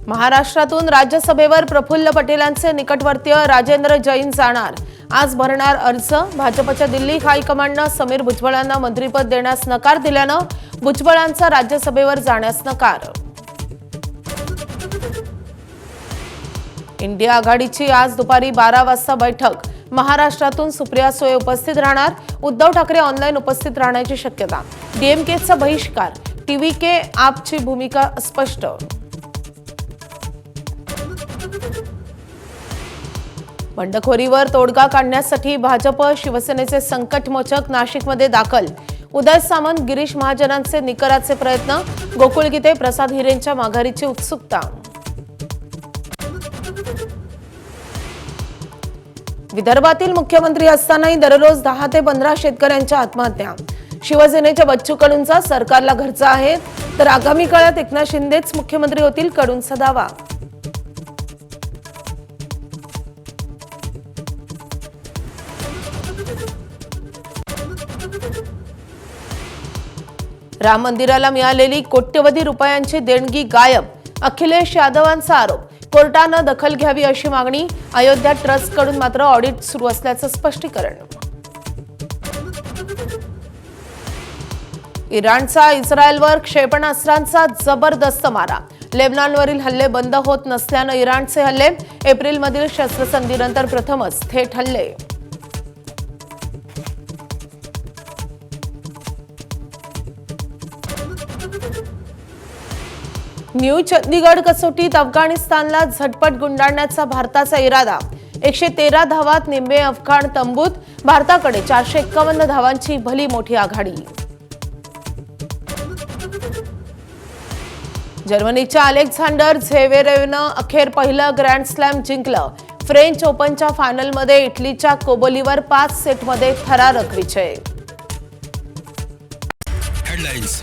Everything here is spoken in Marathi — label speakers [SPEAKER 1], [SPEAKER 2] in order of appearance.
[SPEAKER 1] महाराष्ट्रातून राज्यसभेवर प्रफुल्ल पटेलांचे निकटवर्तीय राजेंद्र जैन जाणार। आज भरणार अर्ज। भाजपच्या दिल्ली हायकमांडनं समीर भुजबळांना मंत्रिपद देण्यास नकार दिल्यानं भुजबळांचा राज्यसभेवर जाण्यास नकार। इंडिया आघाडीची आज दुपारी 12 वाजता बैठक। महाराष्ट्रातून सुप्रिया सुळे उपस्थित राहणार। उद्धव ठाकरे ऑनलाईन उपस्थित राहण्याची शक्यता। डीएमकेचा बहिष्कार, टीव्हीके आपची भूमिका स्पष्ट। बंडखोरीवर तोडगा काढण्यासाठी भाजप शिवसेनेचे संकटमोचक नाशिकमध्ये दाखल। उदय सामंत, गिरीश महाजनांचे निकराचे प्रयत्न। गोकुळ गीते, प्रसाद हिरेंच्या माघारीची उत्सुकता। विदर्भातील मुख्यमंत्री असतानाही दररोज 10 ते 15 शेतकऱ्यांच्या आत्महत्या। शिवसेनेच्या बच्चू कडूंचा सरकारला घरचा आहे, तर आगामी काळात एकनाथ शिंदेच मुख्यमंत्री होतील, कडूंचा दावा। राम मंदिराला मिळालेली कोट्यवधी रुपयांची देणगी गायब। अखिलेश यादवांचा आरोप। कोर्टानं दखल घ्यावी अशी मागणी। अयोध्या ट्रस्टकडून मात्र ऑडिट सुरू असल्याचं स्पष्टीकरण। इराणचा इस्रायलवर क्षेपणास्त्रांचा जबरदस्त मारा। लेबनॉनवरील हल्ले बंद होत नसल्यानं इराणचे हल्ले। एप्रिलमधील शस्त्रसंधीनंतर प्रथमच थेट हल्ले। न्यू चंदीगड कसोटीत अफगाणिस्तानला झटपट गुंडाळण्याचा भारताचा इरादा। 113 धावात निम्मे अफगाण तंबूत। भारताकडे 451 धावांची भली मोठी आघाडी। जर्मनीच्या अलेक्झांडर झ्वेरेवनं अखेर पहिलं ग्रँड स्लॅम जिंकलं। फ्रेंच ओपनच्या फायनलमध्ये इटलीच्या कोबोलीवर 5 सेटमध्ये थरारक विजय।
[SPEAKER 2] हेडलाइन्स